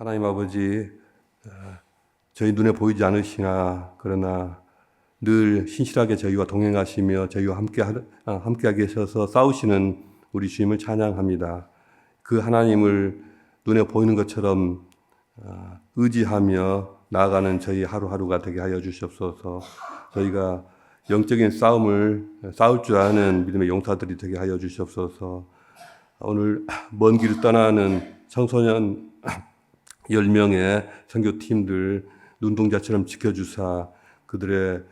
하나님 아버지, 저희 눈에 보이지 않으시나 그러나 늘 신실하게 저희와 동행하시며 저희와 함께 계셔서 싸우시는 우리 주님을 찬양합니다. 그 하나님을 눈에 보이는 것처럼 의지하며 나아가는 저희 하루하루가 되게 하여 주시옵소서. 저희가 영적인 싸움을 싸울 줄 아는 믿음의 용사들이 되게 하여 주시옵소서. 오늘 먼 길을 떠나는 청소년 10명의 선교팀들 눈동자처럼 지켜주사 그들의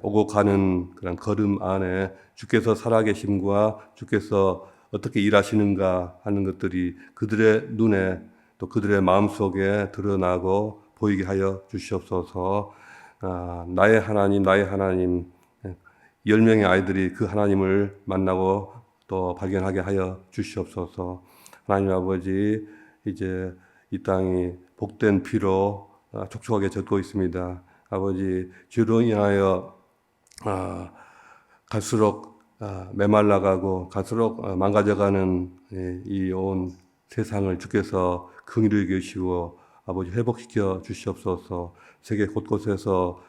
오고 가는 그런 걸음 안에 주께서 살아계심과 주께서 어떻게 일하시는가 하는 것들이 그들의 눈에 또 그들의 마음속에 드러나고 보이게 하여 주시옵소서. 나의 하나님 10명의 아이들이 그 하나님을 만나고 또 발견하게 하여 주시옵소서. 하나님 아버지, 이제 이 땅이 복된 피로 촉촉하게 젖고 있습니다. 아버지, 죄로 인하여 갈수록 메말라가고 갈수록 망가져가는 이 온 세상을 주께서 긍휼히 여기시고 아버지 회복시켜 주시옵소서. 세계 곳곳에서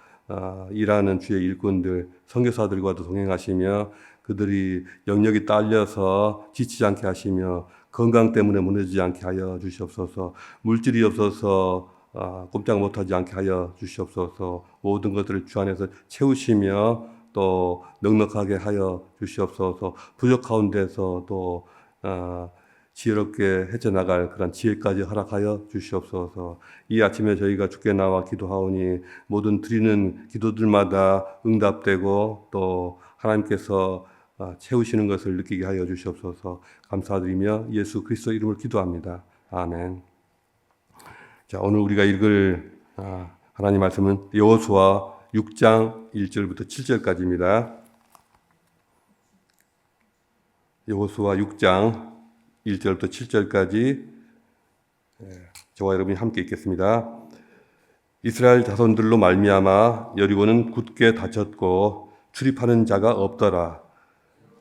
일하는 주의 일꾼들, 선교사들과도 동행하시며 그들이 영역이 딸려서 지치지 않게 하시며 건강 때문에 무너지지 않게 하여 주시옵소서. 물질이 없어서 꼼짝 못하지 않게 하여 주시옵소서. 모든 것들을 주 안에서 채우시며 또 넉넉하게 하여 주시옵소서. 부족 가운데서 또 지혜롭게 헤쳐나갈 그런 지혜까지 허락하여 주시옵소서. 이 아침에 저희가 주께 나와 기도하오니 모든 드리는 기도들마다 응답되고 또 하나님께서 채우시는 것을 느끼게 하여 주시옵소서. 감사드리며 예수 그리스도 이름을 기도합니다. 아멘. 자, 오늘 우리가 읽을 하나님 말씀은 여호수아 6장 1절부터 7절까지입니다. 여호수아 6장 1절부터 7절까지 저와 여러분이 함께 읽겠습니다. 이스라엘 자손들로 말미암아 여리고는 굳게 닫혔고 출입하는 자가 없더라.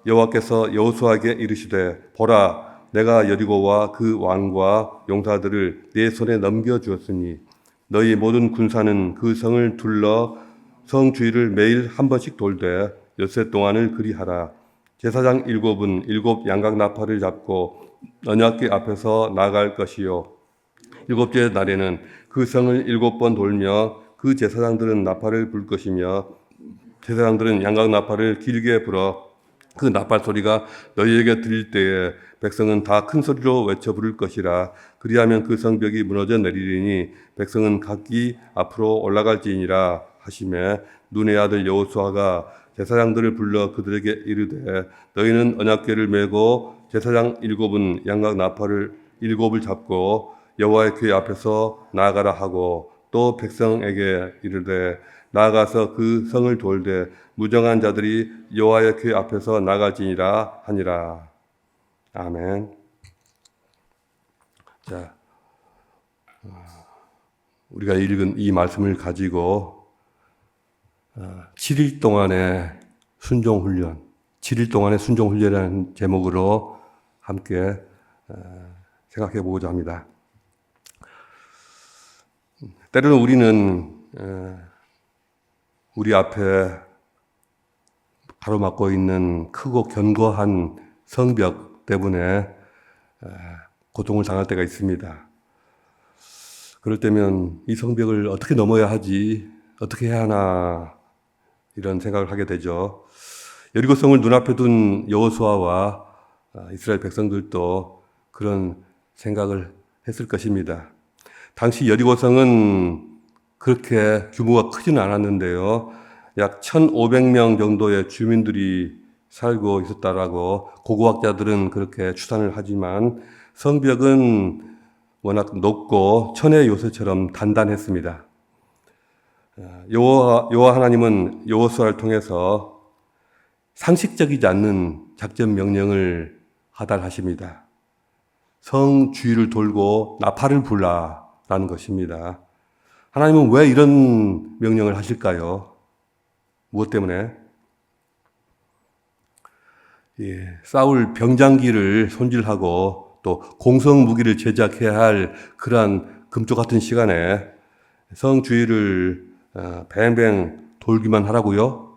여호와께서 여호수아에게 이르시되 보라, 내가 여리고와 그 왕과 용사들을 내 손에 넘겨주었으니 너희 모든 군사는 그 성을 둘러 성 주위를 매일 한 번씩 돌되 엿새 동안을 그리하라. 제사장 7은 7 양각 나팔을 잡고 언약궤 앞에서 나갈 것이요 7째 날에는 그 성을 7번 돌며 그 제사장들은 나팔을 불 것이며 제사장들은 양각 나팔을 길게 불어 그 나팔 소리가 너희에게 들릴 때에 백성은 다 큰 소리로 외쳐 부를 것이라. 그리하면 그 성벽이 무너져 내리리니 백성은 각기 앞으로 올라갈지니라 하시매 눈의 아들 여호수아가 제사장들을 불러 그들에게 이르되 너희는 언약궤를 메고 제사장 7은 양각 나팔을 7을 잡고 여호와의 궤 앞에서 나아가라 하고 또 백성에게 이르되 나아가서 그 성을 돌되 무정한 자들이 여호와의 궤 앞에서 나갈지니라 하니라. 아멘. 자, 우리가 읽은 이 말씀을 가지고 7일 동안의 순종훈련, 7일 동안의 순종훈련이라는 제목으로 함께 생각해 보고자 합니다. 때로는 우리는 우리 앞에 가로막고 있는 크고 견고한 성벽 때문에 고통을 당할 때가 있습니다. 그럴 때면 이 성벽을 어떻게 넘어야 하지, 어떻게 해야 하나 이런 생각을 하게 되죠. 여리고성을 눈앞에 둔 여호수아와 이스라엘 백성들도 그런 생각을 했을 것입니다. 당시 여리고성은 그렇게 규모가 크지는 않았는데요. 약 1,500명 정도의 주민들이 살고 있었다라고 고고학자들은 그렇게 추산을 하지만 성벽은 워낙 높고 천의 요새처럼 단단했습니다. 여호와 하나님은 여호수아를 통해서 상식적이지 않는 작전 명령을 하달하십니다. 성 주위를 돌고 나팔을 불라라는 것입니다. 하나님은 왜 이런 명령을 하실까요? 무엇 때문에? 싸울 병장기를 손질하고 또 공성 무기를 제작해야 할 그러한 금쪽 같은 시간에 성 주위를 뱅뱅 돌기만 하라고요?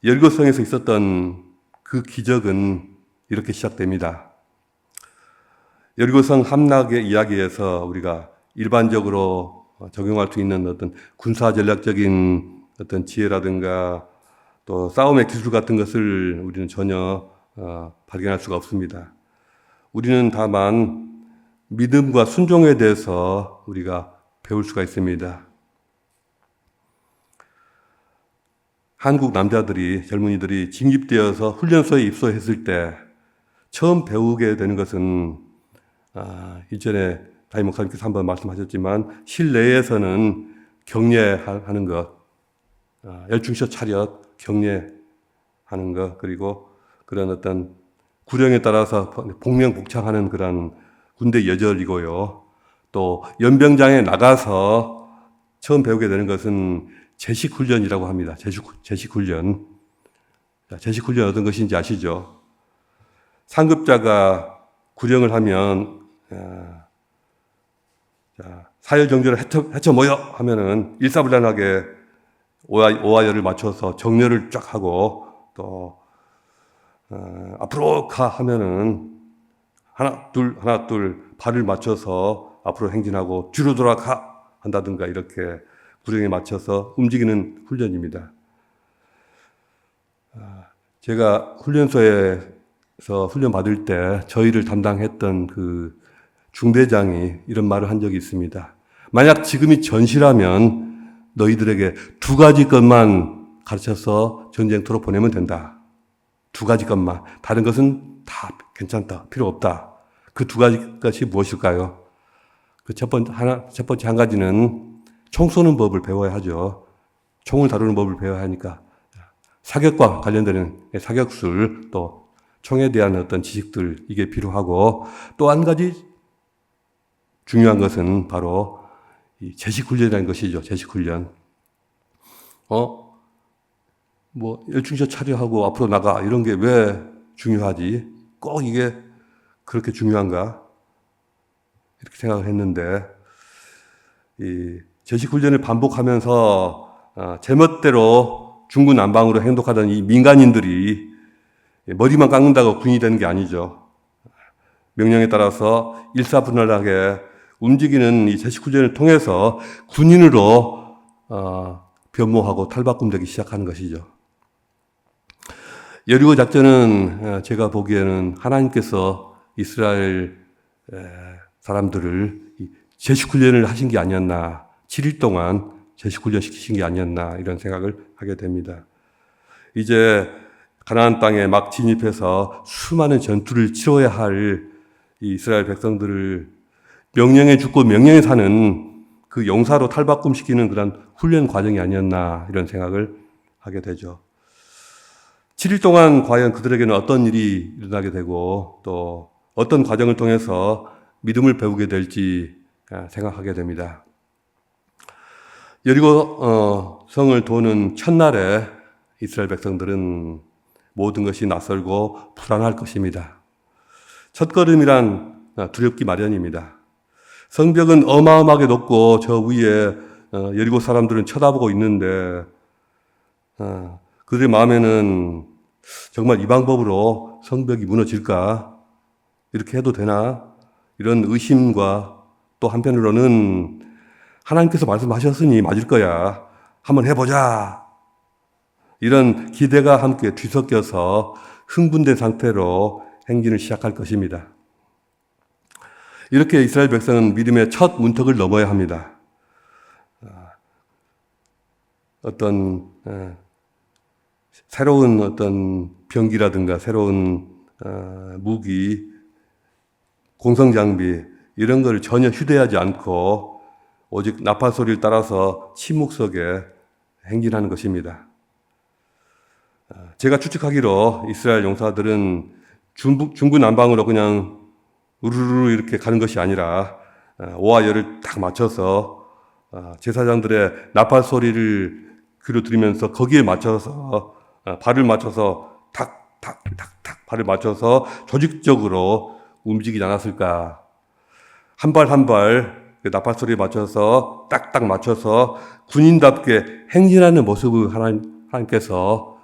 여리고성에서 있었던 그 기적은 이렇게 시작됩니다. 여리고성 함락의 이야기에서 우리가 일반적으로 적용할 수 있는 어떤 군사 전략적인 어떤 지혜라든가 또 싸움의 기술 같은 것을 우리는 전혀 발견할 수가 없습니다. 우리는 다만 믿음과 순종에 대해서 우리가 배울 수가 있습니다. 한국 남자들이, 젊은이들이 징집되어서 훈련소에 입소했을 때 처음 배우게 되는 것은 이전에 담임 목사님께서 한번 말씀하셨지만 실내에서는 격려하는 것, 열중셔 차렷 격려하는 것, 그리고 그런 어떤 구령에 따라서 복명복창하는 그런 군대 여절이고요. 또 연병장에 나가서 처음 배우게 되는 것은 제식훈련이라고 합니다. 제식훈련. 제식훈련 어떤 것인지 아시죠? 상급자가 구령을 하면 사열정제를 헤쳐 모여 하면은 일사불란하게 오하열을 맞춰서 정렬을 쫙 하고 또 앞으로 가 하면은 하나 둘 발을 맞춰서 앞으로 행진하고 뒤로 돌아가 한다든가 이렇게 구령에 맞춰서 움직이는 훈련입니다. 제가 훈련소에서 훈련 받을 때 저희를 담당했던 그 중대장이 이런 말을 한 적이 있습니다. 만약 지금이 전시라면 너희들에게 두 가지 것만 가르쳐서 전쟁터로 보내면 된다. 두 가지 것만. 다른 것은 다 괜찮다. 필요 없다. 그 두 가지 것이 무엇일까요? 그 첫 번째 한 가지는 총 쏘는 법을 배워야 하죠. 총을 다루는 법을 배워야 하니까 사격과 관련되는 사격술, 또 총에 대한 어떤 지식들, 이게 필요하고, 또 한 가지 중요한 바로 이 제식훈련이라는 것이죠. 제식훈련. 열중셔 차려하고 앞으로 나가 이런 게 왜 중요하지? 꼭 이게 그렇게 중요한가? 이렇게 생각을 했는데, 이 제식훈련을 반복하면서 제멋대로 중구난방으로 행동하던 이 민간인들이 머리만 깎는다고 군인이 되는 게 아니죠. 명령에 따라서 일사분란하게 움직이는 이 제식훈련을 통해서 군인으로 변모하고 탈바꿈되기 시작하는 것이죠. 여리고 작전은 제가 보기에는 하나님께서 이스라엘 사람들을 제식훈련을 하신 게 아니었나, 7일 동안 제식훈련 시키신 게 아니었나 이런 생각을 하게 됩니다. 이제 가나안 땅에 막 진입해서 수많은 전투를 치러야 할 이 이스라엘 백성들을 명령에 죽고 명령에 사는 그 용사로 탈바꿈시키는 그런 훈련 과정이 아니었나 이런 생각을 하게 되죠. 7일 동안 과연 그들에게는 어떤 일이 일어나게 되고 또 어떤 과정을 통해서 믿음을 배우게 될지 생각하게 됩니다. 여리고 성을 도는 첫날에 이스라엘 백성들은 모든 것이 낯설고 불안할 것입니다. 첫걸음이란 두렵기 마련입니다. 성벽은 어마어마하게 높고 저 위에 여리고 사람들은 쳐다보고 있는데 그들의 마음에는 정말 이 방법으로 성벽이 무너질까? 이렇게 해도 되나? 이런 의심과 또 한편으로는 하나님께서 말씀하셨으니 맞을 거야. 한번 해보자. 이런 기대가 함께 뒤섞여서 흥분된 상태로 행진을 시작할 것입니다. 이렇게 이스라엘 백성은 믿음의 첫 문턱을 넘어야 합니다. 어떤 새로운 어떤 병기라든가 새로운 무기, 공성장비 이런 걸 전혀 휴대하지 않고 오직 나팔 소리를 따라서 침묵 속에 행진하는 것입니다. 제가 추측하기로 이스라엘 용사들은 중구난방으로 그냥 우르르 이렇게 가는 것이 아니라 오와 열을 딱 맞춰서 제사장들의 나팔 소리를 귀로 들으면서 거기에 맞춰서 발을 맞춰서 탁탁탁탁 발을 맞춰서 조직적으로 움직이지 않았을까. 한 발 한 발 나팔 소리에 맞춰서 딱딱 맞춰서 군인답게 행진하는 모습을 하나님께서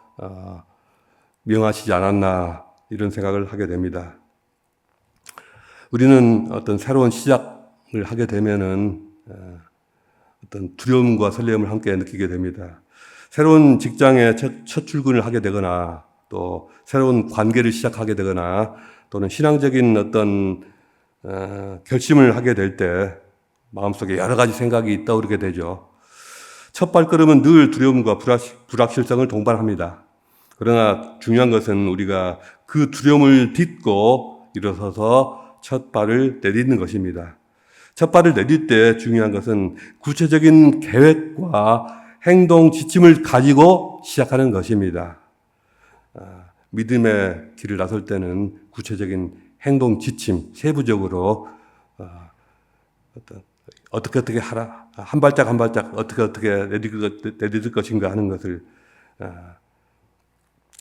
명하시지 않았나 이런 생각을 하게 됩니다. 우리는 어떤 새로운 시작을 하게 되면은 어떤 두려움과 설렘을 함께 느끼게 됩니다. 새로운 직장에 첫 출근을 하게 되거나 또 새로운 관계를 시작하게 되거나 또는 신앙적인 어떤 결심을 하게 될 때 마음속에 여러 가지 생각이 떠오르게 되죠. 첫 발걸음은 늘 두려움과 불확실성을 동반합니다. 그러나 중요한 것은 우리가 그 두려움을 딛고 일어서서 첫 발을 내딛는 것입니다. 첫 발을 내딜 때 중요한 것은 구체적인 계획과 행동 지침을 가지고 시작하는 것입니다. 믿음의 길을 나설 때는 구체적인 행동 지침, 세부적으로 어떻게 하라, 한 발짝 한 발짝 어떻게 내딛을 것인가 하는 것을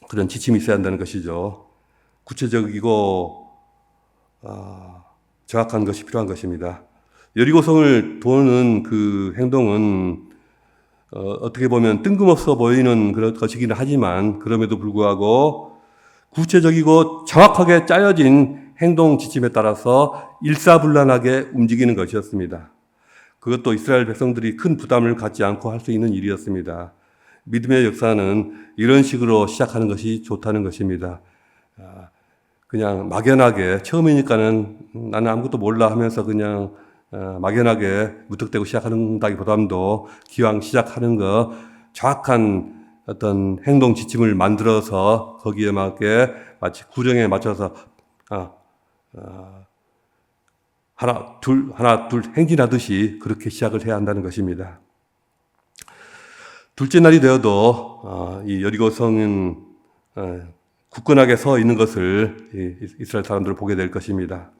그런 지침이 있어야 한다는 것이죠. 구체적이고 정확한 것이 필요한 것입니다. 여리고성을 도는 그 행동은 어떻게 보면 뜬금없어 보이는 그런 것이긴 하지만 그럼에도 불구하고 구체적이고 정확하게 짜여진 행동 지침에 따라서 일사불란하게 움직이는 것이었습니다. 그것도 이스라엘 백성들이 큰 부담을 갖지 않고 할 수 있는 일이었습니다. 믿음의 역사는 이런 식으로 시작하는 것이 좋다는 것입니다. 그냥 막연하게 처음이니까는 나는 아무것도 몰라 하면서 그냥 막연하게 무턱대고 시작한다기보다도 기왕 시작하는 거 정확한 어떤 행동 지침을 만들어서 거기에 맞게 마치 구령에 맞춰서 하나 둘 행진하듯이 그렇게 시작을 해야 한다는 것입니다. 둘째 날이 되어도 이 여리고성은 굳건하게 서 있는 것을 이스라엘 사람들을 보게 될 것입니다.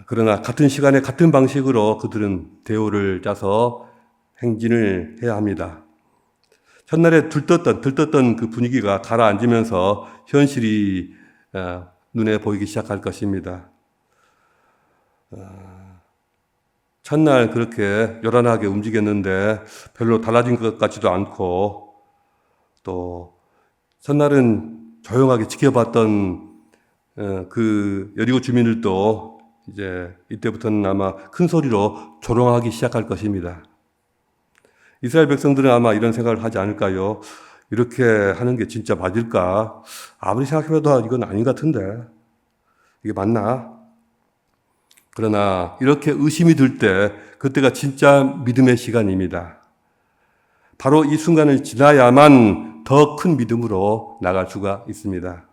그러나 같은 시간에 같은 방식으로 그들은 대오를 짜서 행진을 해야 합니다. 첫날에 들떴던 그 분위기가 가라앉으면서 현실이 눈에 보이기 시작할 것입니다. 첫날 그렇게 요란하게 움직였는데 별로 달라진 것 같지도 않고 또 첫날은 조용하게 지켜봤던 그 여리고 주민들도 이제 이때부터는 아마 큰 소리로 조롱하기 시작할 것입니다. 이스라엘 백성들은 아마 이런 생각을 하지 않을까요? 이렇게 하는 게 진짜 맞을까? 아무리 생각해봐도 이건 아닌 것 같은데 이게 맞나? 그러나 이렇게 의심이 들 때 그때가 진짜 믿음의 시간입니다. 바로 이 순간을 지나야만 더 큰 믿음으로 나갈 수가 있습니다.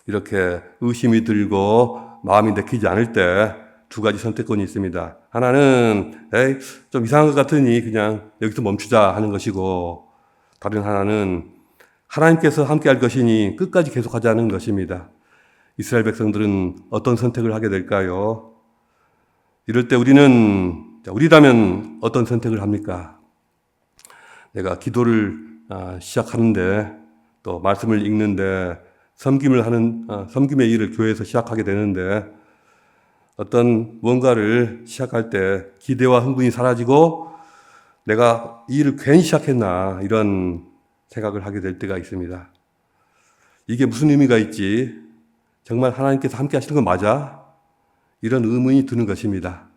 이렇게 의심이 들고 마음이 내키지 않을 때 두 가지 선택권이 있습니다. 하나는 좀 이상한 것 같으니 그냥 여기서 멈추자 하는 것이고 다른 하나는 하나님께서 함께할 것이니 끝까지 계속하자는 것입니다. 이스라엘 백성들은 어떤 선택을 하게 될까요? 이럴 때 우리라면 어떤 선택을 합니까? 내가 기도를 시작하는데 또 말씀을 읽는데 섬김의 일을 교회에서 시작하게 되는데 어떤 뭔가를 시작할 때 기대와 흥분이 사라지고 내가 이 일을 괜히 시작했나 이런 생각을 하게 될 때가 있습니다. 이게 무슨 의미가 있지? 정말 하나님께서 함께 하시는 건 맞아? 이런 의문이 드는 것입니다.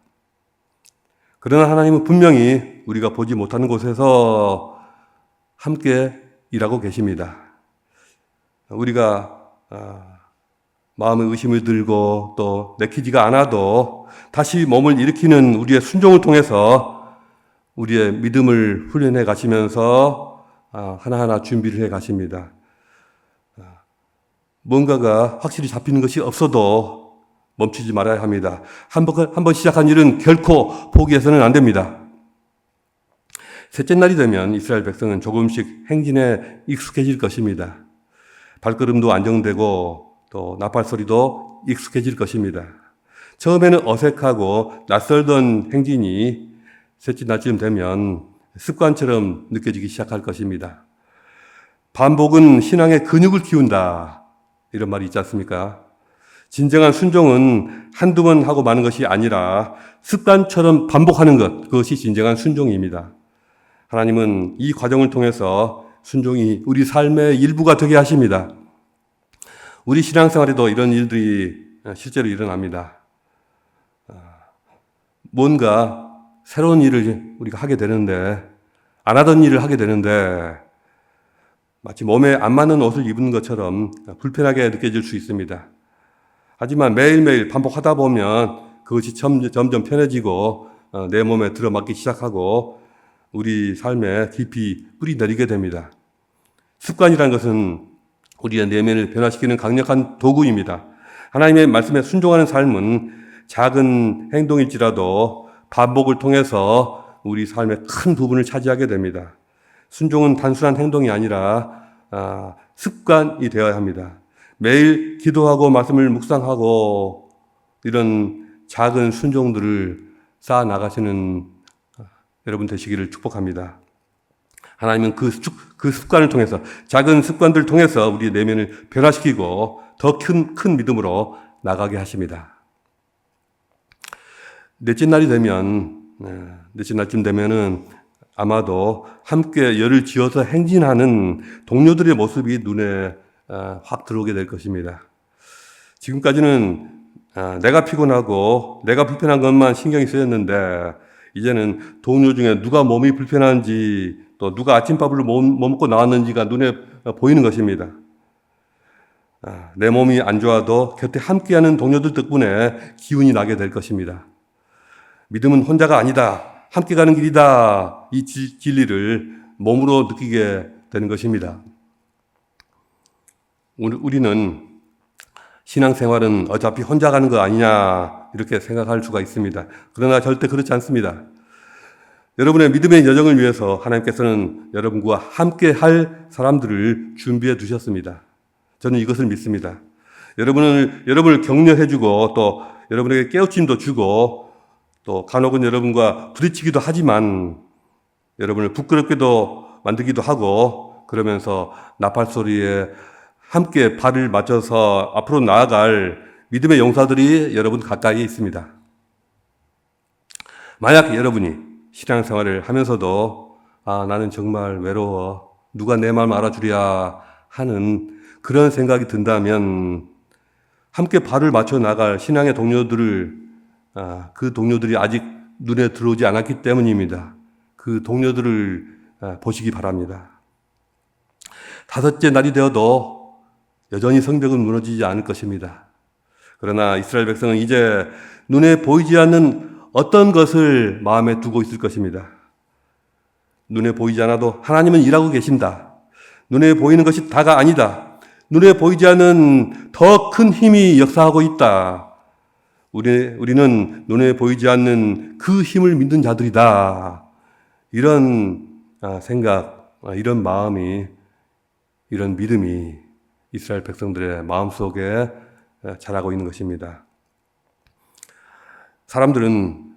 그러나 하나님은 분명히 우리가 보지 못하는 곳에서 함께 일하고 계십니다. 우리가 마음의 의심을 들고 또 내키지가 않아도 다시 몸을 일으키는 우리의 순종을 통해서 우리의 믿음을 훈련해 가시면서 하나하나 준비를 해 가십니다. 뭔가가 확실히 잡히는 것이 없어도 멈추지 말아야 합니다. 한 번 시작한 일은 결코 포기해서는 안 됩니다. 셋째 날이 되면 이스라엘 백성은 조금씩 행진에 익숙해질 것입니다. 발걸음도 안정되고 또 나팔 소리도 익숙해질 것입니다. 처음에는 어색하고 낯설던 행진이 셋째 날쯤 되면 습관처럼 느껴지기 시작할 것입니다. 반복은 신앙의 근육을 키운다. 이런 말이 있지 않습니까? 진정한 순종은 한두 번 하고 마는 것이 아니라 습관처럼 반복하는 것, 그것이 진정한 순종입니다. 하나님은 이 과정을 통해서 순종이 우리 삶의 일부가 되게 하십니다. 우리 신앙생활에도 이런 일들이 실제로 일어납니다. 뭔가 새로운 일을 우리가 하게 되는데, 안 하던 일을 하게 되는데 마치 몸에 안 맞는 옷을 입은 것처럼 불편하게 느껴질 수 있습니다. 하지만 매일매일 반복하다 보면 그것이 점점 편해지고 내 몸에 들어맞기 시작하고 우리 삶에 깊이 뿌리 내리게 됩니다. 습관이라는 것은 우리의 내면을 변화시키는 강력한 도구입니다. 하나님의 말씀에 순종하는 삶은 작은 행동일지라도 반복을 통해서 우리 삶의 큰 부분을 차지하게 됩니다. 순종은 단순한 행동이 아니라 습관이 되어야 합니다. 매일 기도하고 말씀을 묵상하고 이런 작은 순종들을 쌓아 나가시는 여러분 되시기를 축복합니다. 하나님은 그 습관을 통해서, 작은 습관들을 통해서 우리의 내면을 변화시키고 더 큰 믿음으로 나가게 하십니다. 넷째 날쯤 되면은 아마도 함께 열을 지어서 행진하는 동료들의 모습이 눈에 확 들어오게 될 것입니다. 지금까지는 내가 피곤하고 내가 불편한 것만 신경이 쓰였는데 이제는 동료 중에 누가 몸이 불편한지 또 누가 아침밥을 못 먹고 나왔는지가 눈에 보이는 것입니다. 내 몸이 안 좋아도 곁에 함께하는 동료들 덕분에 기운이 나게 될 것입니다. 믿음은 혼자가 아니다, 함께 가는 길이다, 이 진리를 몸으로 느끼게 되는 것입니다. 우리는 신앙생활은 어차피 혼자 가는 거 아니냐 이렇게 생각할 수가 있습니다. 그러나 절대 그렇지 않습니다. 여러분의 믿음의 여정을 위해서 하나님께서는 여러분과 함께 할 사람들을 준비해 두셨습니다. 저는 이것을 믿습니다. 여러분을 격려해주고 또 여러분에게 깨우침도 주고 또 간혹은 여러분과 부딪히기도 하지만 여러분을 부끄럽게도 만들기도 하고 그러면서 나팔소리에 함께 발을 맞춰서 앞으로 나아갈 믿음의 용사들이 여러분 가까이에 있습니다. 만약 여러분이 신앙생활을 하면서도 나는 정말 외로워, 누가 내 마음 알아주랴 하는 그런 생각이 든다면 함께 발을 맞춰 나갈 신앙의 동료들을 그 동료들이 아직 눈에 들어오지 않았기 때문입니다. 그 동료들을 보시기 바랍니다. 다섯째 날이 되어도 여전히 성벽은 무너지지 않을 것입니다. 그러나 이스라엘 백성은 이제 눈에 보이지 않는 어떤 것을 마음에 두고 있을 것입니다. 눈에 보이지 않아도 하나님은 일하고 계신다. 눈에 보이는 것이 다가 아니다. 눈에 보이지 않는 더 큰 힘이 역사하고 있다. 우리는 눈에 보이지 않는 그 힘을 믿는 자들이다. 이런 생각, 이런 마음이, 이런 믿음이 이스라엘 백성들의 마음속에 자라고 있는 것입니다. 사람들은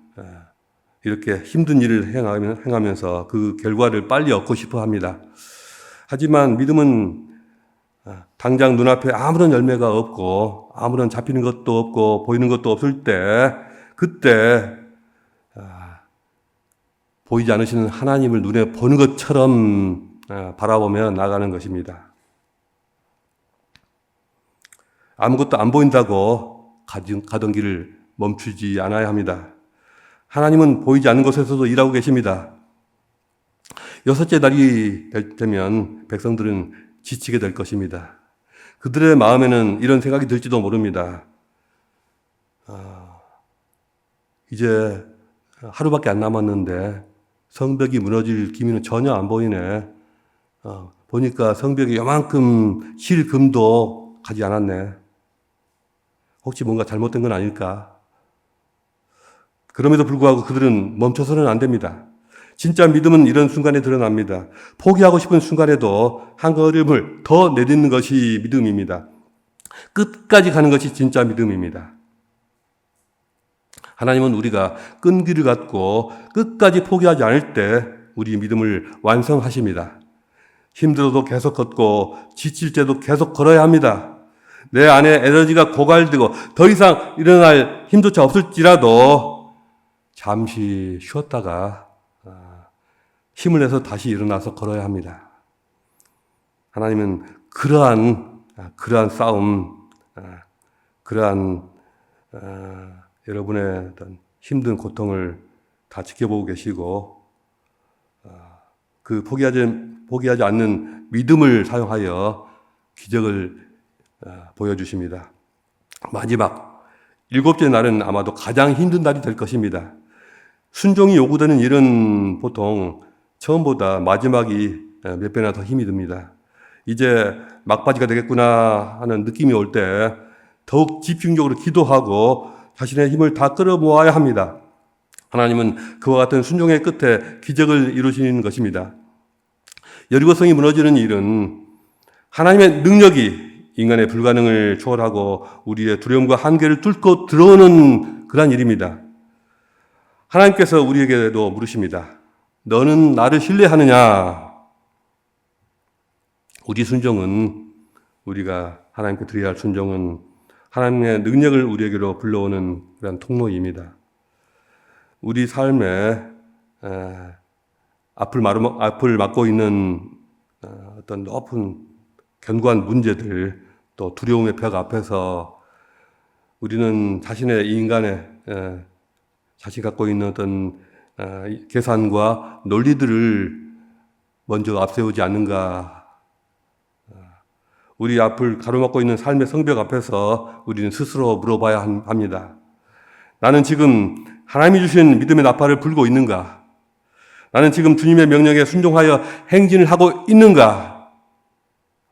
이렇게 힘든 일을 행하면서 그 결과를 빨리 얻고 싶어 합니다. 하지만 믿음은 당장 눈앞에 아무런 열매가 없고 아무런 잡히는 것도 없고 보이는 것도 없을 때 그때 보이지 않으시는 하나님을 눈에 보는 것처럼 바라보며 나가는 것입니다. 아무것도 안 보인다고 가던 길을 멈추지 않아야 합니다. 하나님은 보이지 않는 곳에서도 일하고 계십니다. 여섯째 날이 되면 백성들은 지치게 될 것입니다. 그들의 마음에는 이런 생각이 들지도 모릅니다. 이제 하루밖에 안 남았는데 성벽이 무너질 기미는 전혀 안 보이네. 보니까 성벽에 요만큼 실 금도 가지 않았네. 혹시 뭔가 잘못된 건 아닐까? 그럼에도 불구하고 그들은 멈춰서는 안 됩니다. 진짜 믿음은 이런 순간에 드러납니다. 포기하고 싶은 순간에도 한 걸음을 더 내딛는 것이 믿음입니다. 끝까지 가는 것이 진짜 믿음입니다. 하나님은 우리가 끈기를 갖고 끝까지 포기하지 않을 때 우리 믿음을 완성하십니다. 힘들어도 계속 걷고 지칠 때도 계속 걸어야 합니다. 내 안에 에너지가 고갈되고 더 이상 일어날 힘조차 없을지라도 잠시 쉬었다가 힘을 내서 다시 일어나서 걸어야 합니다. 하나님은 그러한 싸움, 그러한 여러분의 어떤 힘든 고통을 다 지켜보고 계시고 그 포기하지 않는 믿음을 사용하여 기적을 보여주십니다. 마지막 7째 날은 아마도 가장 힘든 날이 될 것입니다. 순종이 요구되는 일은 보통 처음보다 마지막이 몇 배나 더 힘이 듭니다. 이제 막바지가 되겠구나 하는 느낌이 올 때 더욱 집중적으로 기도하고 자신의 힘을 다 끌어모아야 합니다. 하나님은 그와 같은 순종의 끝에 기적을 이루시는 것입니다. 여리고성이 무너지는 일은 하나님의 능력이 인간의 불가능을 초월하고 우리의 두려움과 한계를 뚫고 들어오는 그런 일입니다. 하나님께서 우리에게도 물으십니다. 너는 나를 신뢰하느냐? 우리가 하나님께 드려야 할 순종은 하나님의 능력을 우리에게로 불러오는 그런 통로입니다. 우리 삶에 앞을 막고 있는 어떤 높은 견고한 문제들, 또 두려움의 벽 앞에서 우리는 자신의 인간의 자신이 갖고 있는 어떤 계산과 논리들을 먼저 앞세우지 않는가. 우리 앞을 가로막고 있는 삶의 성벽 앞에서 우리는 스스로 물어봐야 합니다. 나는 지금 하나님이 주신 믿음의 나팔을 불고 있는가? 나는 지금 주님의 명령에 순종하여 행진을 하고 있는가?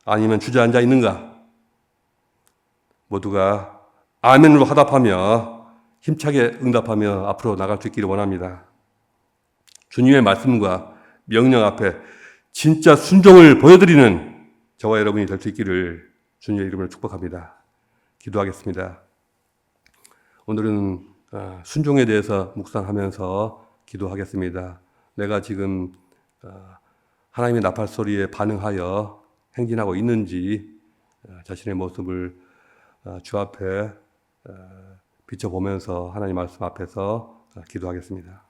아니면 주저앉아 있는가? 모두가 아멘으로 화답하며 힘차게 응답하며 앞으로 나갈 수 있기를 원합니다. 주님의 말씀과 명령 앞에 진짜 순종을 보여드리는 저와 여러분이 될 수 있기를 주님의 이름으로 축복합니다. 기도하겠습니다. 오늘은 순종에 대해서 묵상하면서 기도하겠습니다. 내가 지금 하나님의 나팔 소리에 반응하여 행진하고 있는지 자신의 모습을 주 앞에 비춰보면서 하나님 말씀 앞에서 기도하겠습니다.